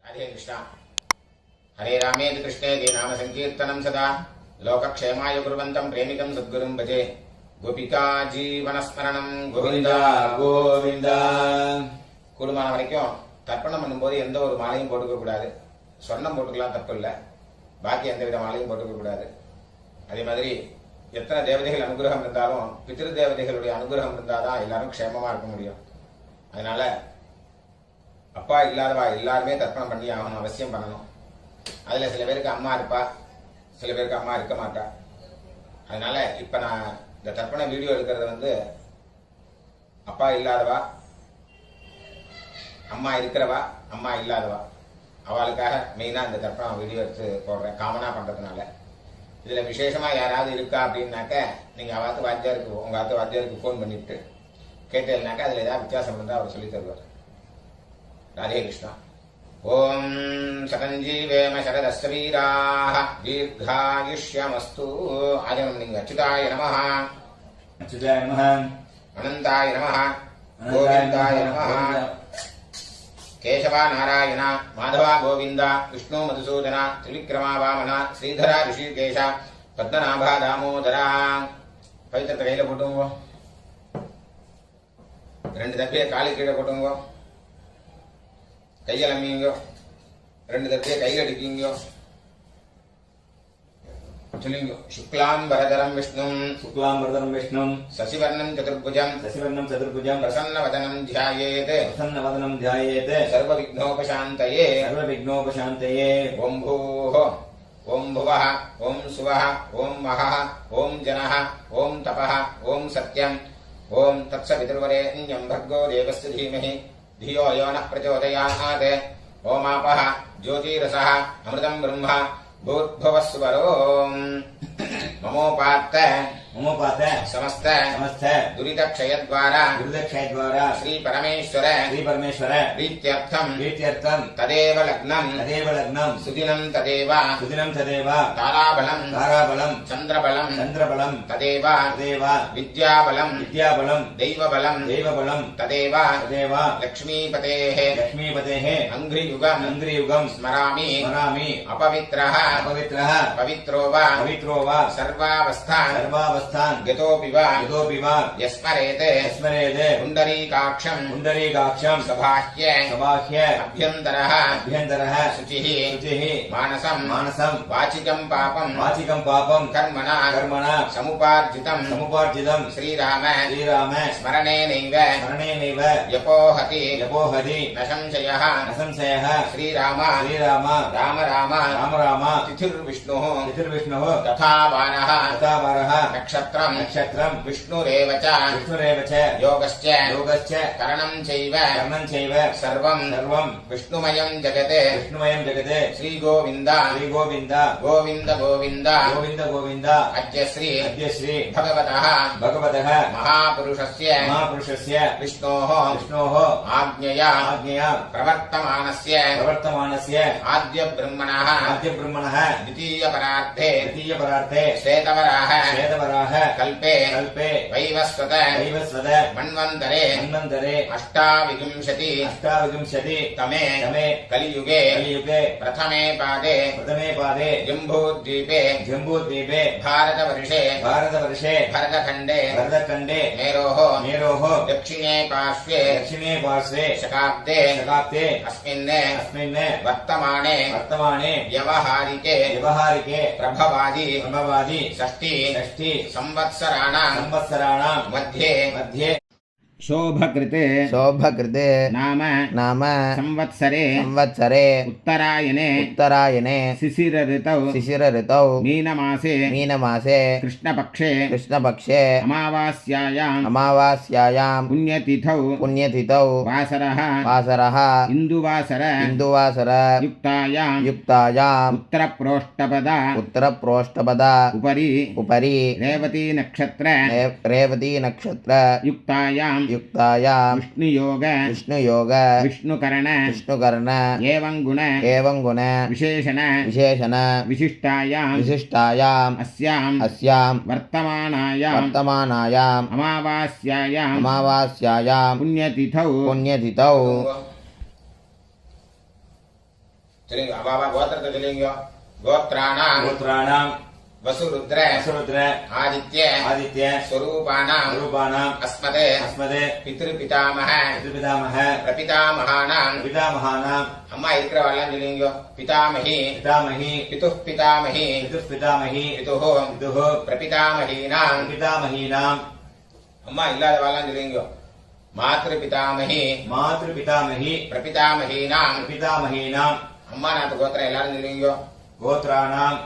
राधे कृष्णा। हरे रामेति कृष्णेति नाम संकीर्तनं सदा लोकक्षेमाय कुर्वन्तं प्रेमिकं सद्गुरुं भजे। गोपिका जीवनस्मरणं गोविंदा गोविंदा। கூடுமான வரைக்கும் தர்ப்பணம் பண்ணும்போது எந்த ஒரு மாலையும் போட்டுக்க கூடாது. சொர்ணம் போட்டுக்கலாம், தப்பு இல்லை. பாக்கி எந்த வித மாலையும் போட்டுக்க கூடாது. அதே மாதிரி எத்தனை தேவதைகள் அனுகிரகம் இருந்தாலும் பித்ரு தேவதைகளுடைய அனுகிரகம் இருந்தாதான் எல்லாரும் க்ஷேமமா இருக்க முடியும். அதனால அப்பா இல்லாதவா எல்லாருமே தர்ப்பணம் பண்ணி ஆகணும், அவசியம் பண்ணணும். அதுல சில பேருக்கு அம்மா இருப்பா, சில பேருக்கு அம்மா இருக்க மாட்டா. அதனால இப்ப நான் இந்த தர்ப்பண வீடியோ எடுக்கிறது அப்பா இல்லாதவா, அம்மா இருக்கிறவா, அம்மா இல்லாதவா, அவளுக்காக மெயினா இந்த தர்ப்பணம் வீடியோ எடுத்து போடுறேன், காமனா பண்றதுனால. இதுல விசேஷமா யாராவது இருக்கா அப்படின்னாக்க நீங்க அவாத்து வாத்தியாருக்கு, உங்க ஆத்து வாத்தியாருக்கு போன் பண்ணிட்டு கேட்டேன்னாக்க அதுல ஏதாவது வித்தியாசம் இருந்தா அவர் சொல்லி தருவார். राधे कृष्ण। ओम सतंजीवेम शरदस्य वीराः दीर्घायुष्यमस्तु। आजनम अच्युताय नमः, अच्युताय नमः, अनंताय नमः, गोविंदाय नमः। केशवा नारायण माधवा गोविंद विष्णु मधुसूदन त्रिविक्रमा वामन श्रीधरा ऋषिकेश पद्मनाभा दामोदरा। पवित्र கையில போட்டுங்க, ரெண்டு தப்பிய காலு கீழே போட்டுங்க, கையில் அம்மிங்கோ, ரெண்டு தப்பிய கையில் அடிக்கிங்கோ. சொல்லுங்க. शुक्लांबरधरं विष्णुं शुक्लांबरधरं विष्णुं शशिवर्णं चतुर्भुजं प्रसन्नवदनं ध्यायेत् सर्वविघ्नोपशान्तये। ओं भूः ओं भुवः ओं सुवः ओं महः ओं जनः ओं तपः ओं सत्यं ओं तत्सवितुर्वरेण्यं भर्गो देवस्य धीमहि धियो यो नः प्रचोदयात्। ओमापः ज्योतिरसः अमृतं ब्रह्म भूर्भुवस्वरो। ममोपात्त समस्त दुरित क्षय द्वारा श्री परमेश्वर प्रीत्यर्थम तदेव लग्नं सुदिनं तदेव ताराबलं चंद्रबलं तदेव विद्याबलं दैवबलं तदेव लक्ष्मीपतेः अंघ्रियुगं स्मरामि अपवित्रः पवित्रो वा सर्वावस्थान् गतोऽपि वा यस्मरेते पुण्डरीकाक्षं सबाह्य अभ्यन्तरः शुचिः मानसं वाचिकं पापं कर्मणा समुपार्जितं श्रीराम स्मरणेनैव यपोहति न संशयः। श्रीराम राम तिथिर्विष्णुः तथा वारः नक्षत्रं विष्णुरेव च योगश्च करणं चैव सर्वं विष्णुमयं जगते। श्रीगोविन्द गोविन्द अद्य श्री भगवतः महापुरुषस्य विष्णोः आज्ञया प्रवर्तमानस्य आद्य ब्रह्मणः द्वितीय परार्थे श्वेतवराह कल्पे वैवस्वत मन्वन्तरे अष्टाविंशति तमे कलियुगे प्रथमे पादे जम्बूद्वीपे भारतवर्षे भरतखण्डे मेरोः दक्षिणे पार्श्वे शकाब्दे अस्मिन् वर्तमाने व्यवहारिके प्रभवादि षष्ठी संवत्सराणां मध्ये शोभकृते नाम संवत्सरे उत्तरायणे शिशिर ऋतौ मीनमासे कृष्णपक्षे अमावास्यायां पुण्यतिथौ वासरः इंदुवासर युक्तायां उत्तरप्रोष्ठपदा उपरि रेवती नक्षत्र युक्तायां विष्णुयोग विष्णुकरण एवं गुण विशेषण विशिष्टायां अस्यां वर्तमानायां अमावास्यायां पुण्यतिथौ சொல்லுங்க அவாவா கோத்திரத்தை சொல்லுங்க. கோத்ராணாம் गोत्राणाम् வசுருத்ர वसुरुद्र ஆதித்ய आदित्य ஸ்வரூபானாம் स्वरूपाणाम् அஸ்மதே अस्मदे பித்ருபிதாமக पितृपितामह பிரபிதாமகானாம் पितामहानाम् அம்மா இருக்கிறவாள்லாம் சொல்லுங்க. பிதாமகி पितामही பிதுः பிதாமகி पितुः பிதுः पितुः பிரபிதாமகீனாம் पितामहीनाम् அம்மா இல்லாதவாள்லாம் சொல்லுங்க. மாத்ரு பிதாமகி मातृपितामही பிரபிதாமகீனாம் पितामहीनाम् அம்மா நாட்டு கோத்திரம் எல்லாரும் சொல்லுங்க. गोत्राणाम्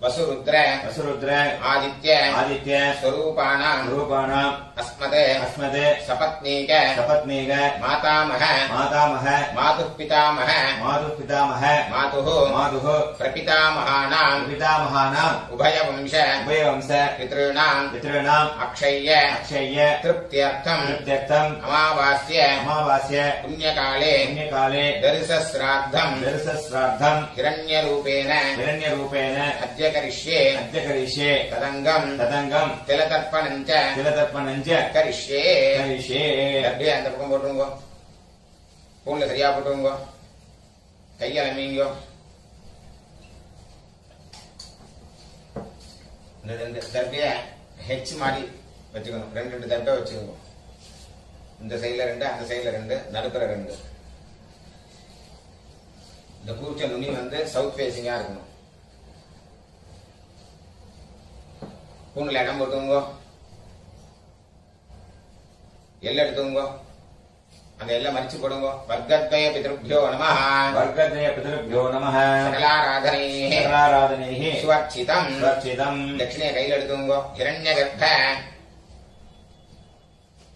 வசுருத்ர वसुरुद्र ஆதித்ய आदित्य ஸ்வரூபானாம் स्वरूपाणाम् அஸ்மதே अस्मदे சபத்னீக सपत्नीक மாதாமக मातामह மாதுः பிதாமக मातुः पितामह மாதுः मातुः பிரபிதாமகானாம் पितामहानाम् உபயவம்ச उभयवंश பித்ருணாம் पितॄणाम् அக்ஷய்ய अक्षय्य திருப்தியர்த்தம் कृत्यर्थम् அமாவாஸ்ய अमावास्य புண்ணியகாலே पुण्यकाले தரிசஸ்ராத்தம் दर्शश्राद्धम् ஹிரண்யரூபேன हिरण्यरूपेण அத்ய கரிஷ்யே अद्य करिष्ये ததங்கம் तदङ्गम् திலதர்ப்பணஞ்ச तिलतर्पणम् च கரிஷ்யே. करिष्ये அப்படியே அந்த பக்கம் போட்டுருங்க. பூண்ல சரியா போட்டுருங்க. கையால மீங்கோ. இந்த ரெண்டு தர்பிய ஹெச் மாதிரி வச்சுக்கணும். ரெண்டு தர்பை வச்சுக்கணும். இந்த சைடுல ரெண்டு, அந்த சைடுல ரெண்டு, நடுப்புற ரெண்டு. இந்த கூர்ச்ச நுனி வந்து சவுத் ஃபேசிங்கா இருக்கணும். பூண்ல இடம் போட்டுங்க. எல்லை எடுத்துங்க. அந்த எல்லை மறிச்சு போடுங்க. வர்க்கத்வய பிதృభ్యோ நமஹ. वर्गद्वय पितृभ्यो नमः. சகலாராதனைः सकलाराधनैः சுவர்ச்சிதம். सुरक्षितम् தட்சிணைய கையில் எடுத்துங்க. ஹிரண்யகர்ப்ப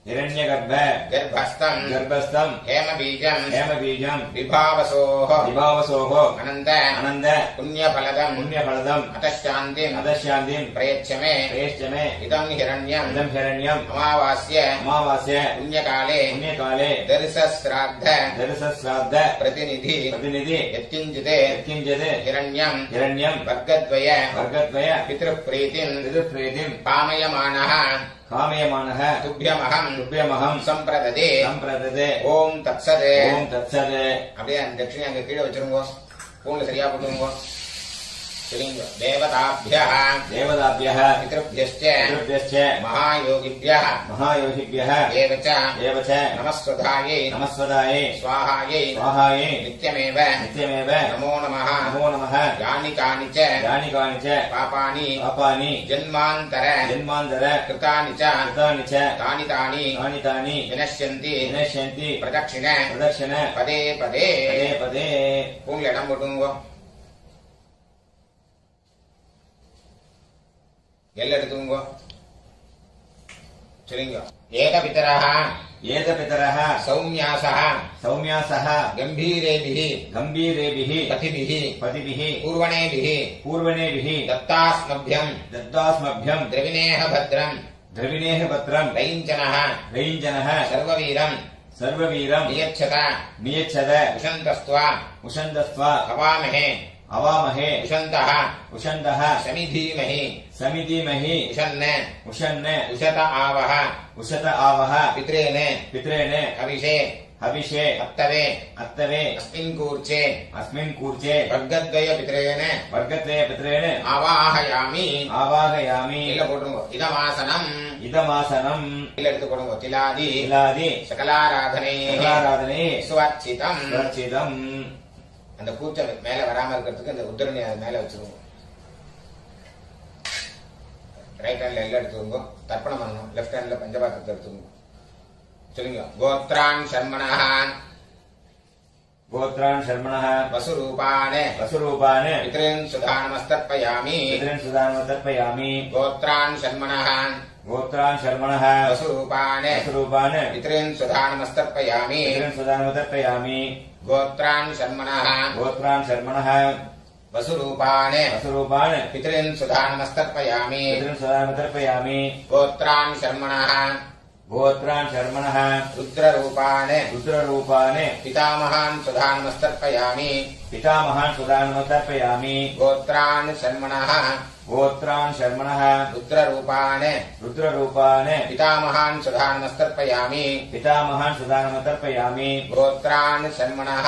हिरण्यगर्भ கர்ப்பஸ்தம் गर्भस्थम् ஹேமபீஜம் हेमबीजम् விபாவசோஹ विभावसोः அனந்த अनन्द புண்ணியபலதம் पुण्यफलदम् அதசாந்திம் अदशान्तिम् பிரயச்சமே प्रेष्य मे இதம் ஹிரண்யம் इदम् हिरण्यम् அமாவாஸ்ய अमावास्य புண்ணியகாலே पुण्यकाले தரிசஸ்ராத்த दर्शश्राद्ध பிரதிநிதி प्रतिनिधि யத்கிஞ்சிதே यत्किञ्चित् ஹிரண்யம் हिरण्यम् வர்க்கத்வய वर्गद्वय பித்ருப்ரீதிம் पितृप्रीतिम् பாமயமானः कामयमानः துப்யமகம் तुभ्यमहम् சம்பிரததே. सम्प्रददे ஓம் தத்சதே. ॐ तत्सत् அப்படியே அந்த தட்சிணை அங்க கீழே வச்சிருங்க. பூண்ல சரியா போட்டுருங்க. சரிங்க. தேவதாபியः देवताभ्यः பித்ருभ्யश्च पितृभ्यश्च மகாயோகிभ्यः महायोगिभ्यः एव च एव च நமஸ்வதாயை नमस्वदायै स्वाहायै स्वाहायै நித்யமேவ नित्यमेव நமோ நமः. नमो नमः. யானி கானி ச यानि कानि च பாபானி पापानि ஜன்மாந்தர जन्मान्तर கிருதானி ச कृतानि च தானி தானி तानि तानि வினஷ்யந்தி विनश्यन्ति பிரதட்சிண प्रदक्षिण பதே பதே. पदे पदे பூண்ல இடம் போட்டுங்க. எல்லை எடுத்துங்க. சொல்லுங்க. ஏகபிதரः एतपितरः சௌமியாசः सौम्यासः கம்பீரேபிः गम्भीरेभिः பதிபிः पतिभिः பூர்வணேபிः पूर्वणेभिः दत्तास्मभ्यम् दत्तास्मभ्यम् द्रविणेह भद्रम् द्रविणेः पत्रम् रैञ्जनः रैञ्जनः सर्ववीरम् सर्ववीरम् नियच्छत नियच्छद उशन्तस्त्वा उषन्तस्त्वा हवामहे अवामहे उशन्तः उषन्तः समिधीमहि समिधीमहि उशन्न उषन्न उशत आवह उषत आवह पित्रेण पित्रेण हविषे हविषे अत्तवे अत्तवे अस्मिन् कूर्चे अस्मिन् कूर्चे वर्गद्वय पित्रेण वर्गत्रय पित्रेण आवाहयामि. आवाहयामि. இல்ல போட்டுருங்க. இதமாசனம் इदमासनम् இல்ல எடுத்து கொடுங்க. திலாதி तिलादि சகலாராதனை सकलाराधने சுவர்ச்சிதம். सुरक्षितम्. அந்த கூச்சம் மேல வராம இருக்கிறதுக்கு இந்த உத்தரணி அது மேல வச்சிருவோம். ரைட் ஹேண்ட்ல எல்லாம் எடுத்துக்கோங்க. தர்ப்பணம் பண்ணணும். லெஃப்ட் ஹேண்ட்ல பஞ்சபாத்திரத்தை எடுத்துக்கோங்க. சொல்லுங்க. கோத்ரான் சர்மணः गोत्रान् शर्मणः வசுரூபான் वसुरूपान् பித்ரன் சுதானமஸ்தர்ப்பயாமி. पितॄन् सुदानमर्पयामि. கோத்ரான் சர்மணः गोत्रान् शर्मणः வசுரூபான் वसुरूपान् பித்ரன் சுதானமஸ்தர்ப்பயாமி. पितॄन् सुदानमर्पयामि. கோத்ரான் சர்மணः गोत्रान् शर्मणः வசுரூபான் वसुरूपान् பித்ரன் சுதானமஸ்தர்ப்பயாமி. पितॄन् सुदानमर्पयामि. கோத்ரான் சர்மணः गोत्रान् शर्मणः ருத்ரரூபான் रुद्ररूपान् பிதாமகான் சுதானமஸ்தர்ப்பயாமி. पितामहान् सुदानमर्पयामि. கோத்ரான் சர்மணः गोत्रान् शर्मणः ருத்ரரூபான் रुद्ररूपान् பிதாமகான் சுதானமஸ்தர்ப்பயாமி. पितामहान् सुदानमर्पयामि. கோத்ரான் சர்மணः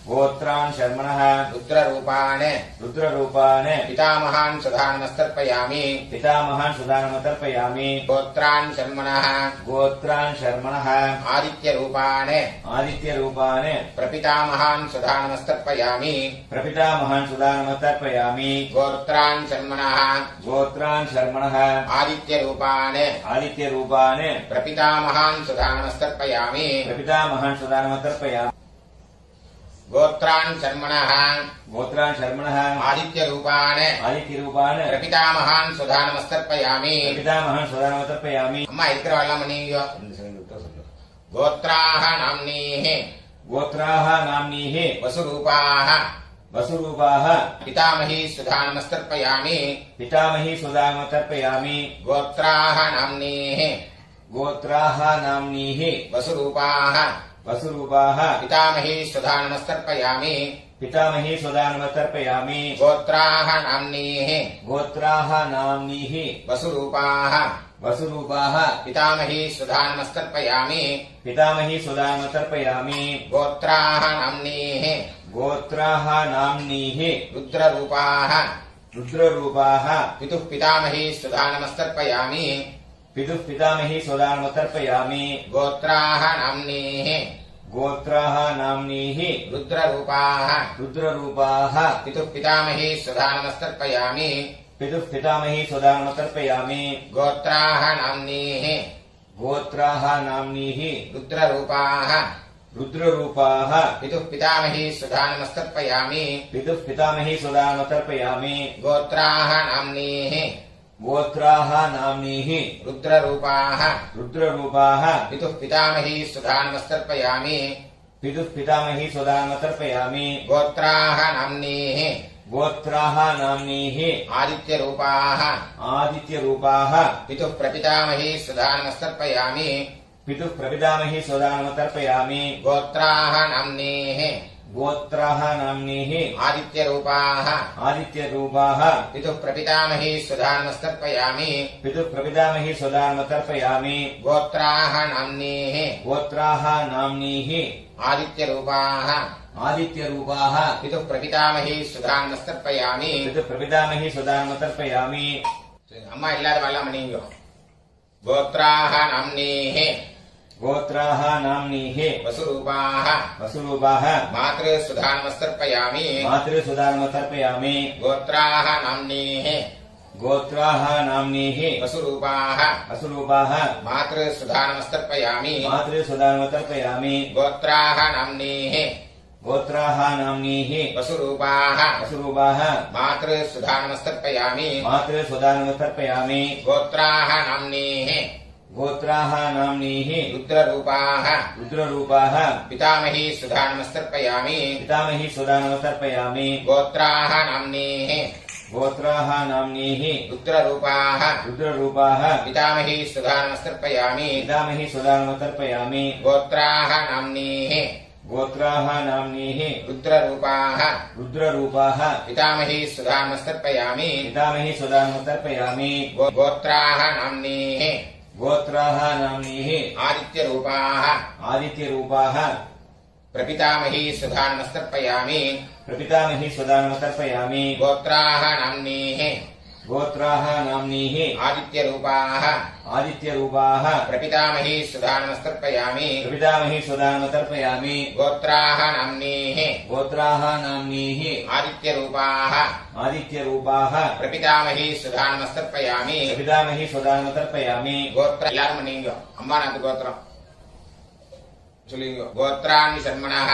गोत्रान् शर्मणः रुद्ररूपान् रुद्ररूपान् पितामहान् सुधानमस्तर्पयामि पितामहान् सुदानमतर्पयामि गोत्रान् शर्मणः गोत्रान् शर्मणः आदित्यरूपान् आदित्यरूपान् प्रपितामहान् सुधानमस्तर्पयामि प्रपितामहान् सुदानमतर्पयामि गोत्रान् शर्मणः गोत्रान् शर्मणः आदित्यरूपान् आदित्यरूपान् प्रपितामहान् सुधानमस्तर्पयामि प्रपितामहान् सुदानमतर्पयामि गोत्रान् शर्मणः गोत्रान् शर्मणः आदित्यरूपान् आदित्यरूपान् प्रपितामहान् सुधानमस्तर्पयामि प्रपितामहान् सुदानमतर्पयामि அம்மா இருக்கிறவெல்லாம் நீங்க गोत्राः नाम्नीः गोत्राः नाम्नीः वसुरूपाः वसुरूपाः पितामही सुधानमस्तर्पयामि पितामही सुदानमतर्पयामि गोत्राः नाम्नीः गोत्राः नाम्नीः वसुरूपाः वसुरूपाः पितामही सुधानमस्तर्पयामि पितामही सुदानमतर्पयामि गोत्राः नाम्नीः गोत्राः नाम्नीः वसुरूपाः वसुरूपाः पितामही सुधानमस्तर्पयामि पितामही सुदानमतर्पयामि गोत्राः नाम्नीः गोत्राः नाम्नीः रुद्ररूपाः रुद्ररूपाः पितुः पितामही सुधानमस्तर्पयामि पितुः पितामही सुदानमतर्पयामि गोत्राः नाम्नीः गोत्राः नाम्नीः रुद्ररूपाः रुद्ररूपाः पितुः पितामही सुधानमस्तर्पयामि पितुः पितामही सुदानमतर्पयामि गोत्राः नाम्नीः गोत्राः नाम्नीः रुद्ररूपाः रुद्ररूपाः पितुः पितामही सुधानमस्तर्पयामि पितुः पितामही सुदानमतर्पयामि गोत्राः नाम्नीः गोत्राः नाम्नीः रुद्ररूपाः रुद्ररूपाः पितुः पितामही सुधानमस्तर्पयामि पितुः पितामही सुदानमतर्पयामि गोत्राः नाम्नीः गोत्राः नाम्नीः आदित्यरूपाः आदित्यरूपाः पितुः प्रपितामही सुधानमस्तर्पयामि पितुः प्रपितामही सुदानमतर्पयामि गोत्राः नाम्नीः गोत्राः नाम्नीः आदित्यरूपाः आदित्यरूपाः पितुः प्रपितामही सुधानमस्तर्पयामि पितुः प्रपितामही सुदानमतर्पयामि गोत्राः नाम्नीः गोत्राः नाम्नीः आदित्यरूपाः आदित्यरूपाः पितुः प्रपितामही सुधानमस्तर्पयामि पितुः प्रपितामही सुदानमतर्पयामि அம்மா இல்லாதவெல்லாம் நீங்க गोत्राः नाम्नीः गोत्राः नाम्नीः वसुरूपाः वसुरूपाः मातृसुधानमस्तर्पयामि मातृसुदानमतर्पयामि गोत्राः नाम्नीः गोत्राः नाम्नीः वसुरूपाः वसुरूपाः मातृसुधानमस्तर्पयामि मातृसुदानमतर्पयामि गोत्राः नाम्नीः गोत्राः नाम्नीः वसुरूपाः वसुरूपाः मातृसुधानमस्तर्पयामि मातृसुदानमतर्पयामि गोत्राः नाम्नीः गोत्राः नाम्नीः रुद्ररूपाः रुद्ररूपाः पितामही सुधानमस्तर्पयामि पितामही सुदानमतर्पयामि गोत्राः नाम्नीः गोत्राः नाम्नीः रुद्ररूपाः रुद्ररूपाः पितामही सुधानमस्तर्पयामि पितामही सुदानमतर्पयामि गोत्राः नाम्नीः गोत्राः नाम्नीः रुद्ररूपाः रुद्ररूपाः पितामही सुधानमस्तर्पयामि पितामही सुदानमतर्पयामि गोत्राः नाम्नीः गोत्राः नाम्नीः आदित्यरूपाः आदित्यरूपाः प्रपितामही सुधानमस्तर्पयामि प्रपितामही सुदानमतर्पयामि गोत्राः नाम्नीः गोत्राः नाम्नीः आदित्यरूपाः आदित्यरूपाः प्रपितामही सुधानमस्तर्पयामि प्रपितामही सुदानमतर्पयामि गोत्राः नाम्नीः गोत्राः नाम्नीः आदित्यरूपाः आदित्यरूपाः प्रपितामही सुधानमस्तर्पयामि प्रपितामही सुदानमतर्पयामि गोत्र எல்லாரும் நீங்க அம்மா நாத்து கோத்திரம் சொல்லுங்க गोत्रान् शर्मणः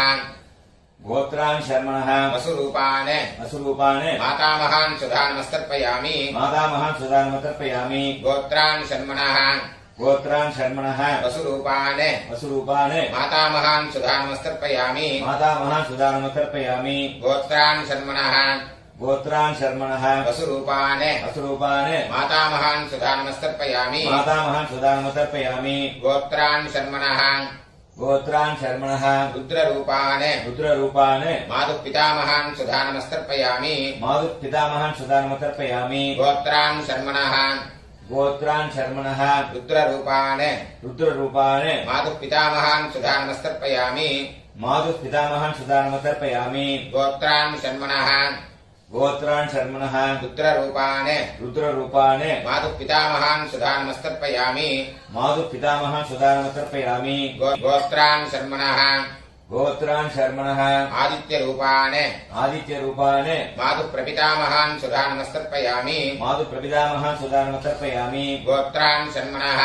गोत्रान् शर्मणः वसुरूपान् वसुरूपान् मातामहान् सुधानमस्तर्पयामि मातामहान् सुदानमतर्पयामि गोत्रान् शर्मणः गोत्रान् शर्मणः वसुरूपान् वसुरूपान् मातामहान् सुधानमस्तर्पयामि मातामहान् सुदानमतर्पयामि गोत्रान् शर्मणः गोत्रान् शर्मणः वसुरूपान् वसुरूपान् मातामहान् सुधानमस्तर्पयामि मातामहान् सुदानमतर्पयामि गोत्रान् शर्मणः गोत्रान् शर्मणः रुद्ररूपान् रुद्ररूपान् मातुः पितामहान् सुधानमस्तर्पयामि मातुः पितामहान् सुदानमतर्पयामि गोत्रान् शर्मणः गोत्रान् शर्मणः रुद्ररूपान् रुद्ररूपान् मातुः पितामहान् सुधानमस्तर्पयामि मातुः पितामहान् सुदानम् तर्पयामि गोत्रान् शर्मणः गोत्रान् शर्मणः रुद्ररूपान् रुद्ररूपान् मातुः पितामहान् सुधानमस्तर्पयामि मातुः पितामहान् सुदानम् तर्पयामि गोत्रान् शर्मणः गोत्रान् शर्मणः आदित्यरूपान् आदित्यरूपान् मातुः प्रपितामहान् सुधानमस्तर्पयामि मातुः प्रपितामहान् सुदानम् तर्पयामि गोत्रान् शर्मणः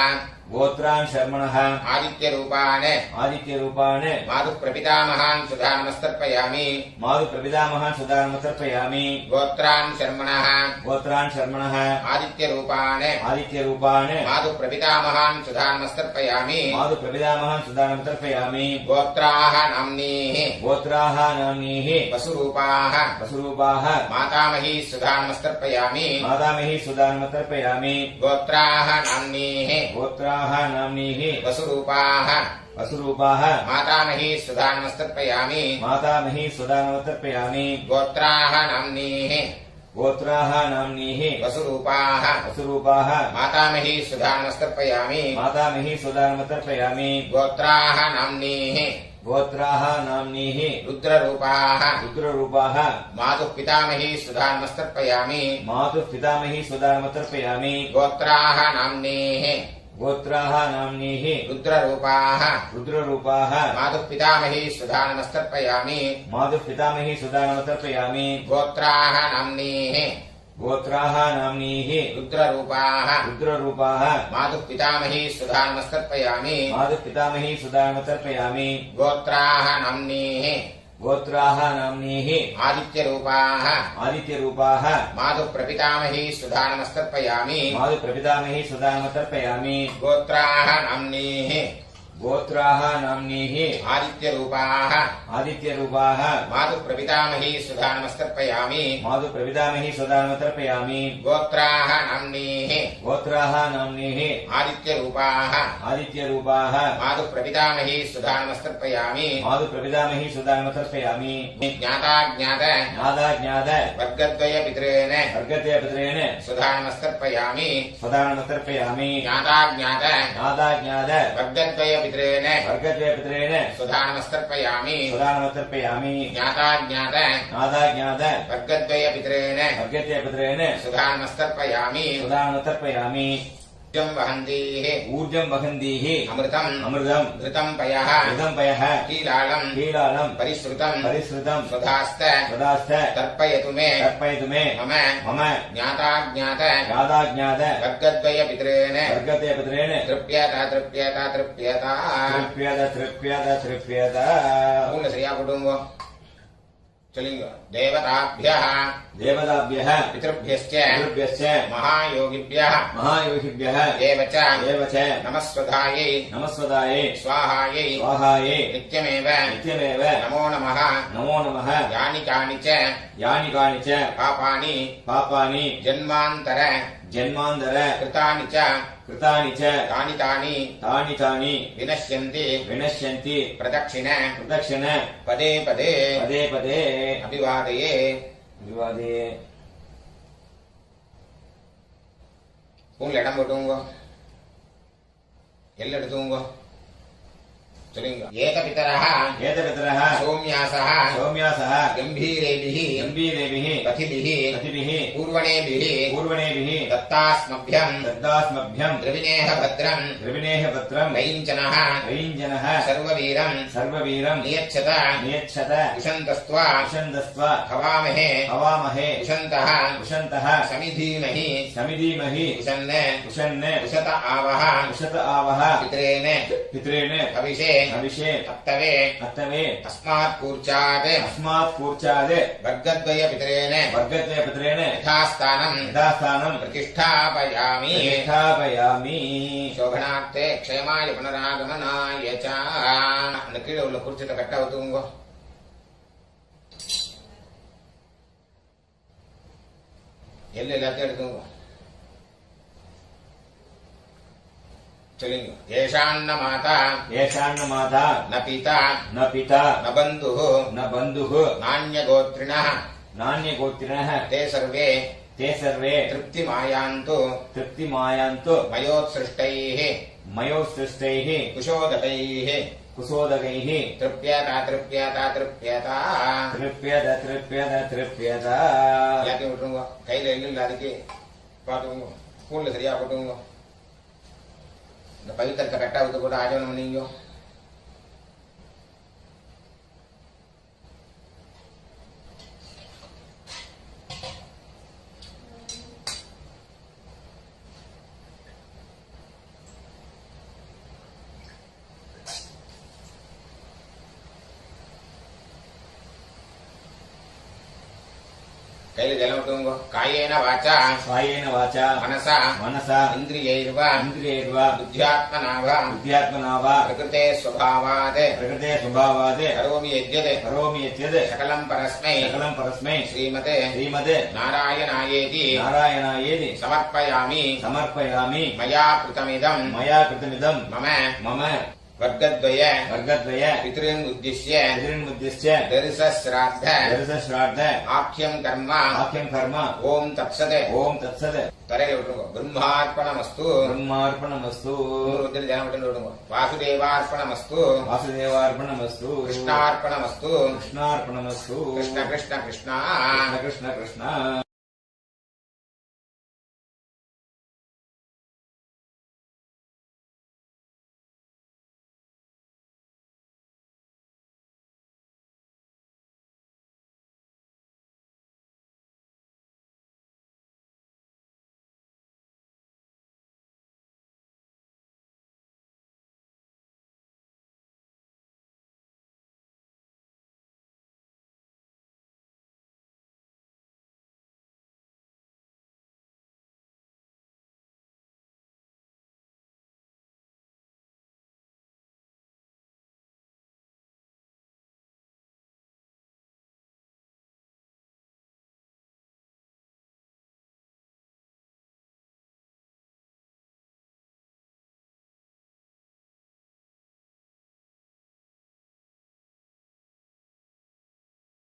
गोत्रान् शर्मणः आदित्यरूपान् आदित्यरूपान् मातुः प्रपितामहान् सुधानमस्तर्पयामि मातुः प्रपितामहान् सुदानम् तर्पयामि गोत्रान् शर्मणः गोत्रान् शर्मणः आदित्यरूपान् आदित्यरूपान् मातुः प्रपितामहान् सुधानमस्तर्पयामि मातुः प्रपितामहान् सुदानम् तर्पयामि गोत्राः नाम्नीः गोत्राः नाम्नीः वसुरूपाः वसुरूपाः मातामही सुधानमस्तर्पयामि मातामही सुदानम् तर्पयामि गोत्राः नाम्नीः गोत्राः नाम्नीः वसुरूपाः वसुरूपाः मातामही सुधानमस्तर्पयामि मातामही सुदानम् तर्पयामि गोत्राः नाम्नीः गोत्राः नाम्नीः वसुरूपाः वसुरूपाः मातामही सुधानमस्तर्पयामि मातामही सुदानम् तर्पयामि गोत्राः नाम्नीः गोत्राः नाम्नीः रुद्ररूपाः रुद्ररूपाः मातुः पितामही सुधानमस्तर्पयामि मातुः पितामही सुदानम् तर्पयामि गोत्राः नाम्नीः गोत्राः नाम्नीः रुद्ररूपाः रुद्ररूपाः मातुः पितामही सुधानमस्तर्पयामि मातुः पितामही सुदानम् तर्पयामि गोत्राः नाम्नीः गोत्राः नाम्नीः रुद्ररूपाः रुद्ररूपाः मातुः पितामही सुधानमस्तर्पयामि मातुः पितामही सुदानम् तर्पयामि गोत्राः नाम्नीः गोत्राः नाम्नीः आदित्यरूपाः आदित्यरूपाः मातुः प्रपितामही सुधानमस्तर्पयामि मातुः प्रपितामही सुदानम् तर्पयामि गोत्राः नाम्नीः गोत्राः नाम्नीः आदित्यरूपाः आदित्यरूपाः मातुः प्रपितामही सुधानमस्तर्पयामि मातुः प्रपितामही सुदानम् तर्पयामि गोत्राः नाम्नीः गोत्राः नाम्नीः आदित्यरूपाः आदित्यरूपाः मातुः प्रपितामही सुधानमस्तर्पयामि मातुः प्रपितामही सुदानम् तर्पयामि ज्ञाताज्ञात ज्ञाताज्ञात वर्गद्वयपितॄन् वर्गद्वयपितॄन् सुधानमस्तर्पयामि सुदानम् तर्पयामि ज्ञाताज्ञात ज्ञाताज्ञात वर्गद्वयपितॄन् वर्गद्वयपितॄन् सुधानमस्तर्पयामि सुदानम् तर्पयामि ज्ञाताज्ञात ज्ञाताज्ञात वर्गद्वयपितॄन् वर्गद्वयपितॄन् सुधानमस्तर्पयामि सुदानम् तर्पयामि ऊर्जं वहन्तीः ऊर्जं वहन्तीः अमृतम् अमृतम् घृतं पयः घृतं पयः कीलालम् कीलालम् परिश्रुतम् परिश्रुतम् स्वधास्त सदास्थ तर्पयतु मे तर्पयतु मे मम मम ज्ञाताज्ञात ज्ञाताज्ञात वर्गद्वयपितॄन् वर्गद्वयपितॄन् तृप्यत तृप्यत तृप्यत तृप्यत तृप्यत तृप्यत पूर्ण சரியா போடுங்க சொல்லுங்க தேவதாभ्यः देवताभ्यः पितृभ्यश्च पितृभ्यश्च महायोगिभ्यः महायोगिभ्यः एव च नमस्वधायै नमस्वधायै स्वाहायै स्वाहायै नित्यमेव नित्यमेव नमो नमः नमो नमः यानि कानि च पापानि जन्मान्तर कृतानि च तानि तानि विनश्यन्ति प्रदक्षिण पदे पदे अभिवादये विवादे பூண்ல இடம் போட்டுங்க எல்லாம் எடுத்துங்க சொல்லுங்க ஏகபிதரः சௌம்யாசः கம்பீரேபிः பதிபிः பூர்வணேபிः தத்தாஸ்மभ्यम् द्रविणेह भद्रम् रयिञ्जनः सर्ववीरम् नियच्छत उशन्तस्त्वा हवामहे उशन्तः समिधीमहि उशन् उशत आवः पितॄन् हविषे अत्तवे अस्मात् कूर्चात् वर्गद्वयपितॄन् यथास्थानम् प्रतिष्ठापयामि शोभनार्थे क्षेमाय पुनरागमनाय च அந்த கீழே உள்ள குறிச்சத்தை கட்ட ஊத்துங்க எல்லாத்தையும் எடுத்துங்க சொல்லுங்க ஏஷாन्न माता न पिता न बन्धुः नान्यगोत्रिणः ते सर्वे तृप्तिमायान्तु मयोत्सृष्टैः कुशोदकैः कुसोदकैः तृप्यत तृप्यत तृप्यत तृप्यत तृप्यत तृप्यत எல்லாத்தையும் விட்டுருங்க. கையில எள்ளு அதுக்கு பார்த்துக்கோங்க. ஸ்பூன்ல சரியா போட்டுங்க. இந்த பவித்திரத்தை கட்டா விட்டு போட்டு ஆஜவனம் பண்ணீங்க. கையில ஜலம் விட்டுங்க. காயேன வாச்சா कायेन वाचा மனசா मनसा இந்திரியைர்வ इन्द्रियैर्वा புத்தியாத்மனா வ बुद्ध्यात्मना वा பிரகிருதே ஸ்வபாவாத் प्रकृते स्वभावात् கரோமி யத்யத் करोमि यद्यत् சகலம் பரஸ்மை सकलं परस्मै ஸ்ரீமதே श्रीमते நாராயணாயேதி नारायणायेति சமர்ப்பயாமி समर्पयामि மயா கிருதமிதம் मया कृतमिदं மம मम வர்க்கத்வய वर्गद्वय பித்ருன் உத்திஷ்ய पितॄन्मुद्दिश्य தரிசஸ்ராத்த दर्शश्राद्ध ஆக்கியம் கர்ம आख्यं कर्म ஓம் தத்சத் ओम तत्सत् தரையில விட்டுருங்க. பிரம்மார்ப்பணமஸ்து ब्रह्मार्पणमस्तु ஒரு ஜனம் விட்டு விடுங்க. வாசுதேவார்ப்பணமஸ்து वासुदेवार्पणमस्तु கிருஷ்ணார்ப்பணமஸ்து कृष्णार्पणमस्तु கிருஷ்ண கிருஷ்ண கிருஷ்ணா कृष्ण कृष्ण कृष्ण